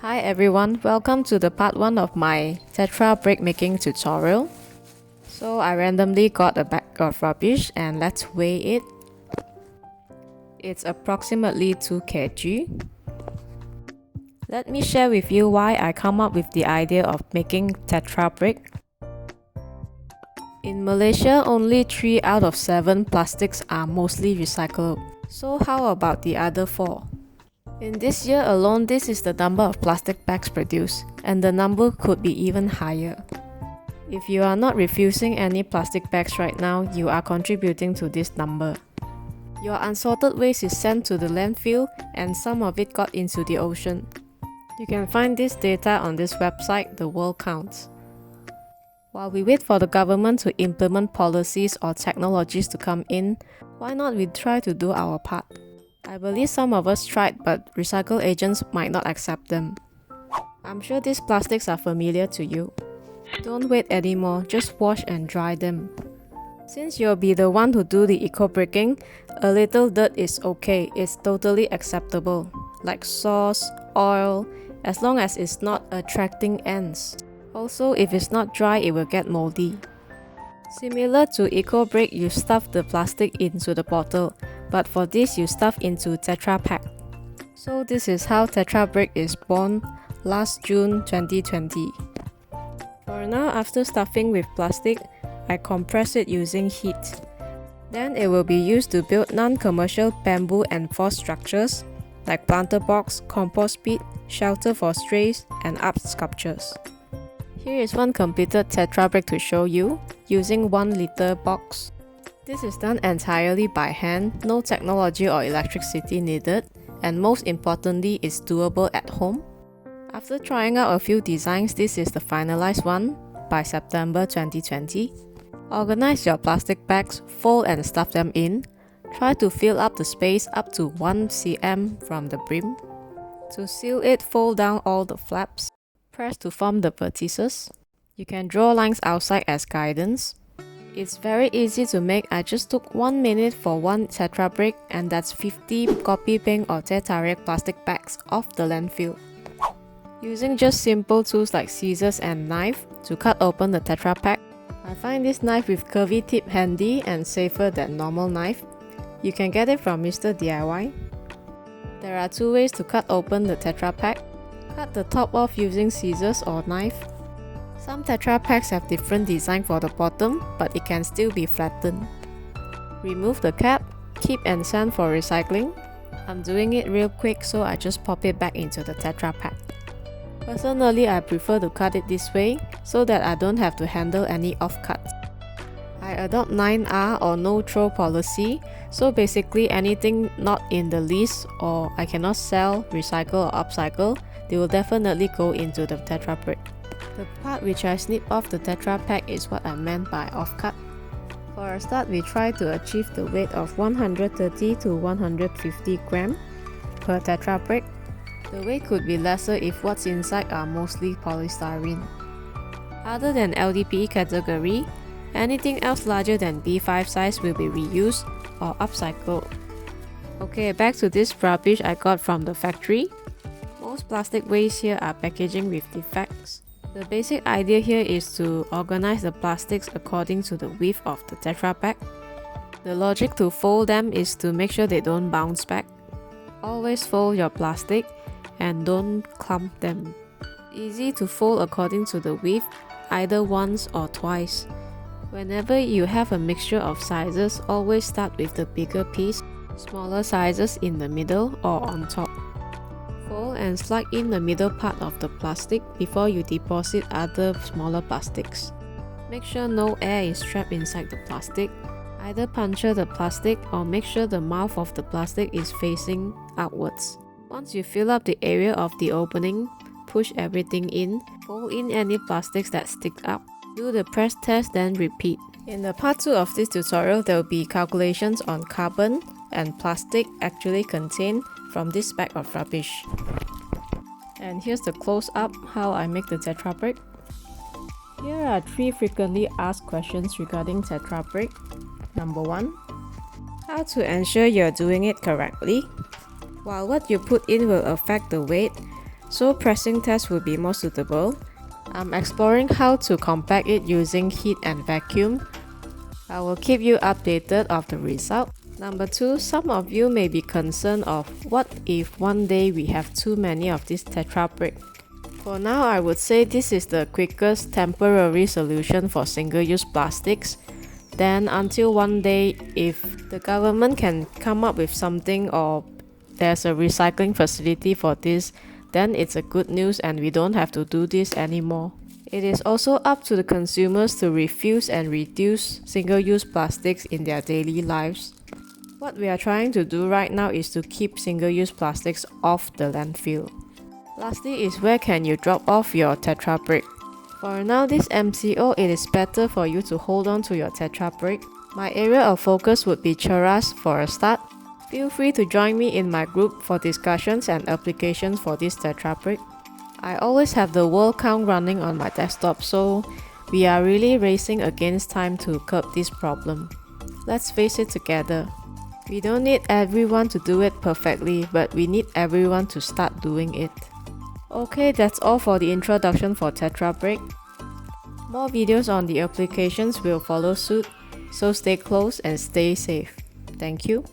Hi everyone, welcome to the part 1 of my Tetrabrick making tutorial. So I randomly got a bag of rubbish and let's weigh it. It's approximately 2 kg. Let me share with you why I come up with the idea of making Tetrabrick. In Malaysia, only 3 out of 7 plastics are mostly recyclable. So how about the other 4? In this year alone, this is the number of plastic bags produced, and the number could be even higher. If you are not refusing any plastic bags right now, you are contributing to this number. Your unsorted waste is sent to the landfill, and some of it got into the ocean. You can find this data on this website, The World Counts. While we wait for the government to implement policies or technologies to come in, why not we try to do our part? I believe some of us tried, but recycle agents might not accept them. I'm sure these plastics are familiar to you. Don't wait anymore, just wash and dry them. Since you'll be the one who do the eco-bricking, a little dirt is okay, it's totally acceptable. Like sauce, oil, as long as it's not attracting ants. Also, if it's not dry, it will get moldy. Similar to eco-brick, you stuff the plastic into the bottle, but for this you stuff into Tetrapack. So this is how Tetrabrick is born last June 2020. For now, after stuffing with plastic, I compress it using heat. Then it will be used to build non-commercial bamboo and forest structures like planter box, compost pit, shelter for strays, and art sculptures. Here is one completed Tetrabrick to show you, using 1 liter box. This is done entirely by hand, no technology or electricity needed, and most importantly, it's doable at home. After trying out a few designs, this is the finalized one by September 2020. Organize your plastic bags, fold and stuff them in. Try to fill up the space up to 1 cm from the brim. To seal it, fold down all the flaps. Press to form the vertices. You can draw lines outside as guidance. It's very easy to make. I just took 1 minute for 1 Tetrabrick, and that's 50 copy pink or Tetrabrick plastic bags off the landfill. Using just simple tools like scissors and knife to cut open the Tetrapack. I find this knife with curvy tip handy and safer than normal knife. You can get it from Mr. DIY. There are 2 ways to cut open the Tetrapack. Cut the top off using scissors or knife. Some Tetrapacks have different design for the bottom, but it can still be flattened. Remove the cap, keep and send for recycling. I'm doing it real quick, so I just pop it back into the Tetrapack. Personally, I prefer to cut it this way, so that I don't have to handle any offcuts. I adopt 9R or no throw policy, so basically anything not in the list or I cannot sell, recycle or upcycle, they will definitely go into the Tetrabrick. The part which I snip off the Tetrapack is what I meant by offcut. For a start, we try to achieve the weight of 130 to 150 gram per Tetrabrick. The weight could be lesser if what's inside are mostly polystyrene. Other than LDPE category, anything else larger than B5 size will be reused or upcycled. Okay, back to this rubbish I got from the factory. Most plastic waste here are packaging with defects. The basic idea here is to organize the plastics according to the width of the Tetrapack. The logic to fold them is to make sure they don't bounce back. Always fold your plastic and don't clump them. Easy to fold according to the width, either once or twice. Whenever you have a mixture of sizes, always start with the bigger piece, smaller sizes in the middle or on top. Fold and slide in the middle part of the plastic before you deposit other smaller plastics. Make sure no air is trapped inside the plastic. Either puncture the plastic or make sure the mouth of the plastic is facing outwards. Once you fill up the area of the opening, push everything in. Fold in any plastics that stick up. Do the press test, then repeat. In the part 2 of this tutorial, there will be calculations on carbon and plastic actually contained from this bag of rubbish. And here's the close-up how I make the Tetrabrick. Here are 3 frequently asked questions regarding Tetrabrick. Number 1. How to ensure you're doing it correctly? While what you put in will affect the weight, so pressing test would be more suitable. I'm exploring how to compact it using heat and vacuum. I will keep you updated of the result. Number 2, some of you may be concerned of what if one day we have too many of this Tetrabrick. For now, I would say this is the quickest temporary solution for single-use plastics. Then until one day, if the government can come up with something or there's a recycling facility for this, then it's a good news and we don't have to do this anymore. It is also up to the consumers to refuse and reduce single-use plastics in their daily lives. What we are trying to do right now is to keep single-use plastics off the landfill. Lastly is where can you drop off your Tetrabrick. For now, this MCO, it is better for you to hold on to your Tetrabrick. My area of focus would be Cheras for a start. Feel free to join me in my group for discussions and applications for this Tetrabrick. I always have the word count running on my desktop, so we are really racing against time to curb this problem. Let's face it together. We don't need everyone to do it perfectly, but we need everyone to start doing it. Okay, that's all for the introduction for Tetrabrick. More videos on the applications will follow suit, so stay close and stay safe. Thank you.